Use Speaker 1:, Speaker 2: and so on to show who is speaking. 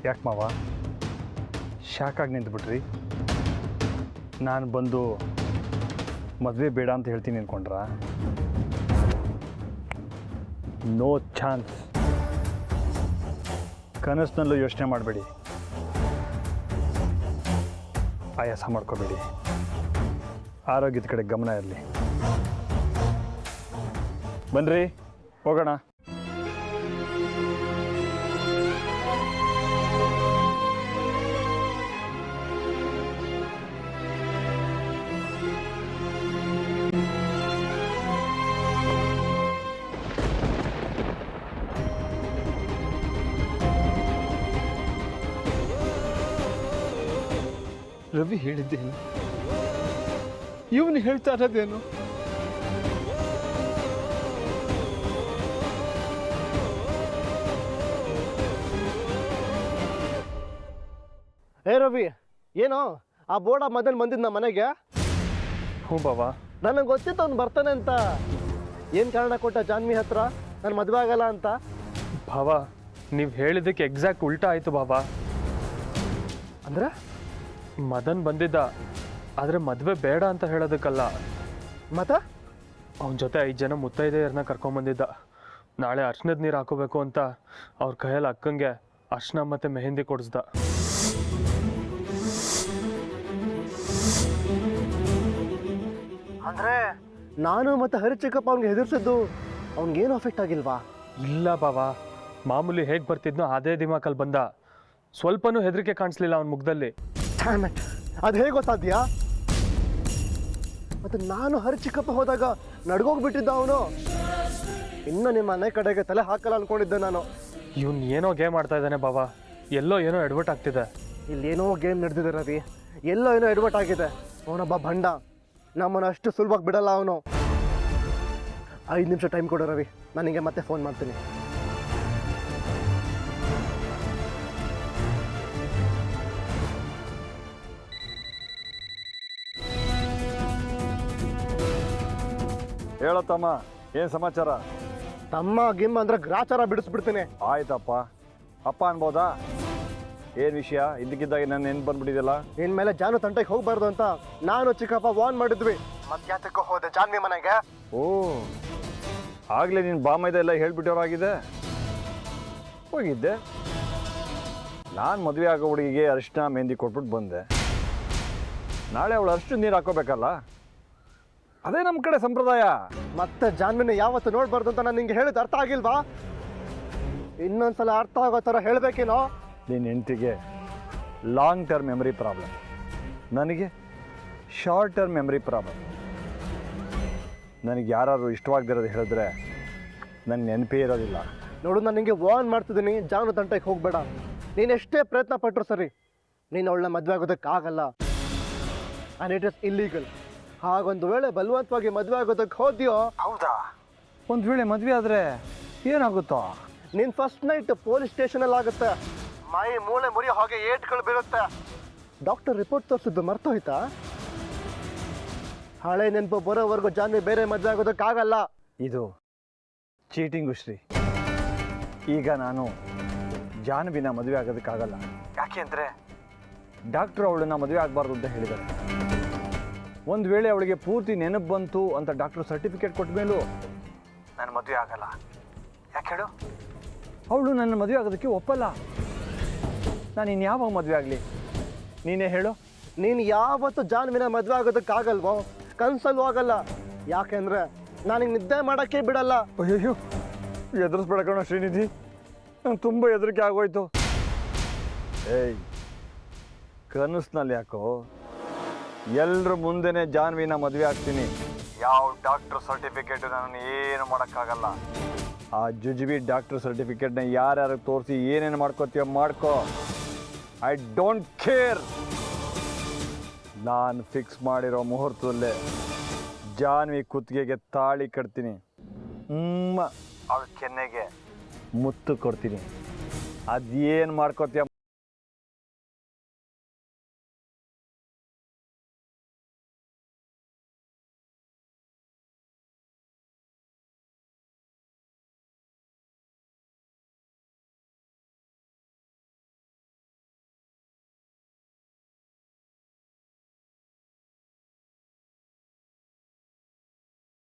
Speaker 1: ಯಾಕೆ ಮಾವ ಶಾಕಾಗಿ ನಿಂತ್ಬಿಟ್ರಿ? ನಾನು ಬಂದು ಮದುವೆ ಬೇಡ ಅಂತ ಹೇಳ್ತೀನಿ ಅಂದ್ಕೊಂಡ್ರಾ? No chance. ಕನಸಿನಲ್ಲೂ ಯೋಚನೆ ಮಾಡಬೇಡಿ, ಆಯಾಸ ಮಾಡ್ಕೋಬೇಡಿ, ಆರೋಗ್ಯದ ಕಡೆ ಗಮನ ಇರಲಿ. ಬನ್ನಿರಿ ಹೋಗೋಣ. ರವಿ ಹೇಳಿದ್ದೇನು? ಇವನು ಹೇಳ್ತಾ ಇರೋದೇನು?
Speaker 2: ಹೇ ರವಿ, ಏನೋ ಆ ಬೋರ್ಡ ಮೊದಲು ಬಂದಿದ್ದು ನಮ್ಮ ಮನೆಗೆ?
Speaker 1: ಹ್ಞೂ ಬಾವಾ,
Speaker 2: ನನಗೆ ಗೊತ್ತಿತ್ತು ಅವ್ನು ಬರ್ತಾನೆ ಅಂತ. ಏನು ಕಾರಣ ಕೊಟ್ಟ ಜಾನ್ವಿ ಹತ್ರ ನಾನು ಮದುವೆ ಆಗಲ್ಲ ಅಂತ?
Speaker 1: ಭಾವ, ನೀವು ಹೇಳಿದ್ದಕ್ಕೆ ಎಕ್ಸಾಕ್ಟ್ ಉಲ್ಟಾ ಆಯಿತು ಬಾಬಾ.
Speaker 2: ಅಂದರೆ
Speaker 1: ಮದನ್ ಬಂದಿದ್ದ, ಆದರೆ ಮದುವೆ ಬೇಡ ಅಂತ ಹೇಳೋದಕ್ಕಲ್ಲ.
Speaker 2: ಮತ್ತೆ
Speaker 1: ಅವನ ಜೊತೆ 5 ಜನ ಮುತ್ತೈದೆಯರನ್ನ ಕರ್ಕೊಂಬಂದಿದ್ದ. ನಾಳೆ ಅರ್ಶನದ ನೀರು ಹಾಕೋಬೇಕು ಅಂತ ಅವ್ರ ಕೈಯಲ್ಲಿ ಅಕ್ಕಂಗೆ ಅರ್ಶನ ಮತ್ತು ಮೆಹಂದಿ ಕೊಡಿಸ್ದ.
Speaker 2: ಅಂದರೆ ನಾನು ಮತ್ತು ಹರಿಚಿಕ್ಕಪ್ಪ ಅವ್ನಿಗೆ ಹೆದರ್ಸಿದ್ದು ಅವ್ನಿಗೇನು ಅಫೆಕ್ಟ್ ಆಗಿಲ್ವಾ?
Speaker 1: ಇಲ್ಲ ಬಾಬಾ, ಮಾಮೂಲಿ ಹೇಗೆ ಬರ್ತಿದ್ನೋ ಅದೇ ದಿಮಾಕಲ್ಲಿ ಬಂದ. ಸ್ವಲ್ಪನೂ ಹೆದರಿಕೆ ಕಾಣಿಸ್ಲಿಲ್ಲ ಅವನ ಮುಖದಲ್ಲಿ.
Speaker 2: ಅದು ಹೇಗೆ ಗೊತ್ತಾದ್ಯಾ? ಮತ್ತು ನಾನು ಹರಿಚಿಕ್ಕಪ್ಪ ಹೋದಾಗ ನಡ್ಗೋಗ್ಬಿಟ್ಟಿದ್ದ ಅವನು. ಇನ್ನು ನಿಮ್ಮ ಮನೆ ಕಡೆಗೆ ತಲೆ ಹಾಕಲ್ಲ ಅನ್ಕೊಂಡಿದ್ದೆ ನಾನು.
Speaker 1: ಇವನು ಏನೋ ಗೇಮ್ ಆಡ್ತಾ ಇದ್ದಾನೆ ಬಾಬಾ, ಎಲ್ಲೋ ಏನೋ ಎಡ್ವರ್ಟ್ ಆಗ್ತಿದೆ.
Speaker 2: ಇಲ್ಲೇನೋ ಗೇಮ್ ನಡೆದಿದೆ ರವಿ, ಎಲ್ಲೋ ಏನೋ ಎಡ್ವರ್ಟ್ ಆಗಿದೆ. ಅವನೊಬ್ಬ ಭಂಡ, ನಮ್ಮನ್ನು ಅಷ್ಟು ಸುಲಭವಾಗಿ ಬಿಡಲ್ಲ ಅವನು. 5 ನಿಮಿಷ ಟೈಮ್ ಕೊಡು ರವಿ, ನನಗೆ ಮತ್ತೆ ಫೋನ್ ಮಾಡ್ತೀನಿ.
Speaker 3: ಹೇಳತ್ತಮ್ಮ, ಏನು ಸಮಾಚಾರ?
Speaker 2: ತಮ್ಮ ಗಿಮ್ ಅಂದ್ರೆ ಗ್ರಾಚಾರ ಬಿಡಿಸ್ಬಿಡ್ತೀನಿ.
Speaker 3: ಆಯ್ತಪ್ಪ, ಅಪ್ಪ ಅನ್ಬೋದಾ? ಏನು ವಿಷಯ? ಇದ್ದಕ್ಕಿದ್ದಾಗೆ ನಾನು ನೆನ್ಪು ಬಂದ್ಬಿಟ್ಟಿದೆಯಲ್ಲ.
Speaker 2: ಇನ್ಮೇಲೆ ಜಾನು ತಂಟೆಗೆ ಹೋಗ್ಬಾರ್ದು ಅಂತ ನಾನು ಚಿಕ್ಕಪ್ಪ ವಾರ್ನ್ ಮಾಡಿದ್ವಿ. ಮಧ್ಯಾಹ್ನಕ್ಕೆ ಹೋದೆ ಜಾನ್ವಿ ಮನೆಗೆ.
Speaker 3: ಓ, ಆಗಲೇ ನೀನು ಬಾಮೈದ ಎಲ್ಲ ಹೇಳ್ಬಿಟ್ಟವರಾಗಿದೆ. ಹೋಗಿದ್ದೆ ನಾನು ಮದುವೆ ಆಗೋ ಹುಡುಗಿಗೆ ಅರಿಶಿನ ಮೆಹಂದಿ ಕೊಟ್ಬಿಟ್ಟು ಬಂದೆ. ನಾಳೆ ಅವಳು ಅರಿಶಿನ ನೀರು ಹಾಕೋಬೇಕಲ್ಲ, ಅದೇ ನಮ್ಮ ಕಡೆ ಸಂಪ್ರದಾಯ.
Speaker 2: ಮತ್ತೆ ಜಾನ್ವಿನ ಯಾವತ್ತು ನೋಡ್ಬಾರ್ದು ಅಂತ ನಾನು ನಿಂಗೆ ಹೇಳಿದ ಅರ್ಥ ಆಗಿಲ್ವಾ? ಇನ್ನೊಂದ್ಸಲ ಅರ್ಥ ಆಗೋ ಥರ ಹೇಳ್ಬೇಕೇನೋ?
Speaker 3: ನಿನ್ನ ಹೆಂಡತಿಗೆ ಲಾಂಗ್ ಟರ್ಮ್ ಮೆಮರಿ ಪ್ರಾಬ್ಲಮ್, ನನಗೆ ಶಾರ್ಟ್ ಟರ್ಮ್ ಮೆಮರಿ ಪ್ರಾಬ್ಲಮ್. ನನಗೆ ಯಾರು ಇಷ್ಟವಾಗದಿರೋದು ಹೇಳಿದ್ರೆ ನನಗೆ ನೆನಪೇ ಇರೋದಿಲ್ಲ.
Speaker 2: ನೋಡು, ನಾನು ನಿಂಗೆ ವಾರ್ನ್ ಮಾಡ್ತಿದ್ದೀನಿ, ಜಾನು ತಂಟೆಗೆ ಹೋಗ್ಬೇಡ. ನೀನು ಎಷ್ಟೇ ಪ್ರಯತ್ನ ಪಟ್ಟರು ಸರಿ, ನೀನು ಅವಳನ್ನ ಮದುವೆ ಆಗೋದಕ್ಕಾಗಲ್ಲ. And it is illegal. ಹಾಗೊಂದು ವೇಳೆ ಬಲವಂತವಾಗಿ ಮದುವೆ ಆಗೋದಕ್ಕೆ ಹೋದ್ಯೋ,
Speaker 3: ಹೌದಾ? ಒಂದು ವೇಳೆ ಮದುವೆ ಆದರೆ ಏನಾಗುತ್ತೋ?
Speaker 2: ನಿನ್ನ ಫಸ್ಟ್ ನೈಟ್ ಪೊಲೀಸ್ ಸ್ಟೇಷನಲ್ಲಿ ಆಗುತ್ತೆ. ಮೈ ಮೂಳೆ ಮುರಿಯೋ ಹಾಗೆ ಏಟ್ಗಳು ಬೀಳುತ್ತೆ. ಡಾಕ್ಟರ್ ರಿಪೋರ್ಟ್ ತೋರಿಸಿದ್ದು ಮರ್ತೋಯ್ತಾ? ಹಳೆ ನೆನಪು ಬರೋವರೆಗೂ ಜಾನ್ವಿ ಬೇರೆ ಮದುವೆ ಆಗೋದಕ್ಕಾಗಲ್ಲ.
Speaker 3: ಇದು ಚೀಟಿಂಗು ಶ್ರೀ. ಈಗ ನಾನು ಜಾನ್ವಿನ ಮದುವೆ ಆಗೋದಕ್ಕಾಗಲ್ಲ. ಯಾಕೆ ಅಂದರೆ ಡಾಕ್ಟ್ರು ಅವಳನ್ನ ಮದುವೆ ಆಗಬಾರ್ದು ಅಂತ ಹೇಳಿದ್ದಾರೆ. ಒಂದು ವೇಳೆ ಅವಳಿಗೆ ಪೂರ್ತಿ ನೆನಪು ಬಂತು ಅಂತ ಡಾಕ್ಟ್ರು ಸರ್ಟಿಫಿಕೇಟ್ ಕೊಟ್ಟ ಮೇಲೂ ನಾನು ಮದುವೆ ಆಗಲ್ಲ. ಯಾಕೆ ಹೇಳು? ಅವಳು ನನ್ನ ಮದುವೆ ಆಗೋದಕ್ಕೆ ಒಪ್ಪಲ್ಲ. ನಾನು ಇನ್ಯಾವಾಗ ಮದುವೆ ಆಗಲಿ? ನೀನೇ ಹೇಳು.
Speaker 2: ನೀನು ಯಾವತ್ತು ಜಾನ್ವಿನ ಮದುವೆ ಆಗೋದಕ್ಕಾಗಲ್ವೋ? ಕನ್ಸಲ್ಲೂ ಆಗಲ್ಲ. ಯಾಕೆಂದ್ರೆ ನನಗೆ ನಿದ್ದೆ ಮಾಡೋಕ್ಕೆ ಬಿಡಲ್ಲ.
Speaker 3: ಅಯ್ಯೋ, ಎದುರಿಸ್ಬೇಡ ಕಣೋ ಶ್ರೀನಿಧಿ, ನಂಗೆ ತುಂಬ ಹೆದರಿಕೆ ಆಗೋಯ್ತು. ಏಯ್, ಕನಸಿನಲ್ಲಿ ಯಾಕೋ ಎಲ್ಲರ ಮುಂದೆನೇ ಜಾನ್ವಿನ ಮದುವೆ ಆಗ್ತೀನಿ. ಯಾವ ಡಾಕ್ಟ್ರ್ ಸರ್ಟಿಫಿಕೇಟ್ ನಾನು ಏನು ಮಾಡೋಕ್ಕಾಗಲ್ಲ. ಆ ಜುಜುಬಿ ಡಾಕ್ಟ್ರ್ ಸರ್ಟಿಫಿಕೇಟ್ನ ಯಾರ್ಯಾರಿಗೆ ತೋರಿಸಿ ಏನೇನು ಮಾಡ್ಕೋತೀಯೋ ಮಾಡ್ಕೋ. I don't care. ನಾನು ಫಿಕ್ಸ್ ಮಾಡಿರೋ ಮುಹೂರ್ತದಲ್ಲೇ ಜಾನ್ವಿ ಕುತ್ತಿಗೆಗೆ ತಾಳಿ ಕಟ್ತೀನಿ. ಅವಳ ಕೆನ್ನೆಗೆ ಮುತ್ತು ಕೊಡ್ತೀನಿ. ಅದೇನು ಮಾಡ್ಕೋತೀಯ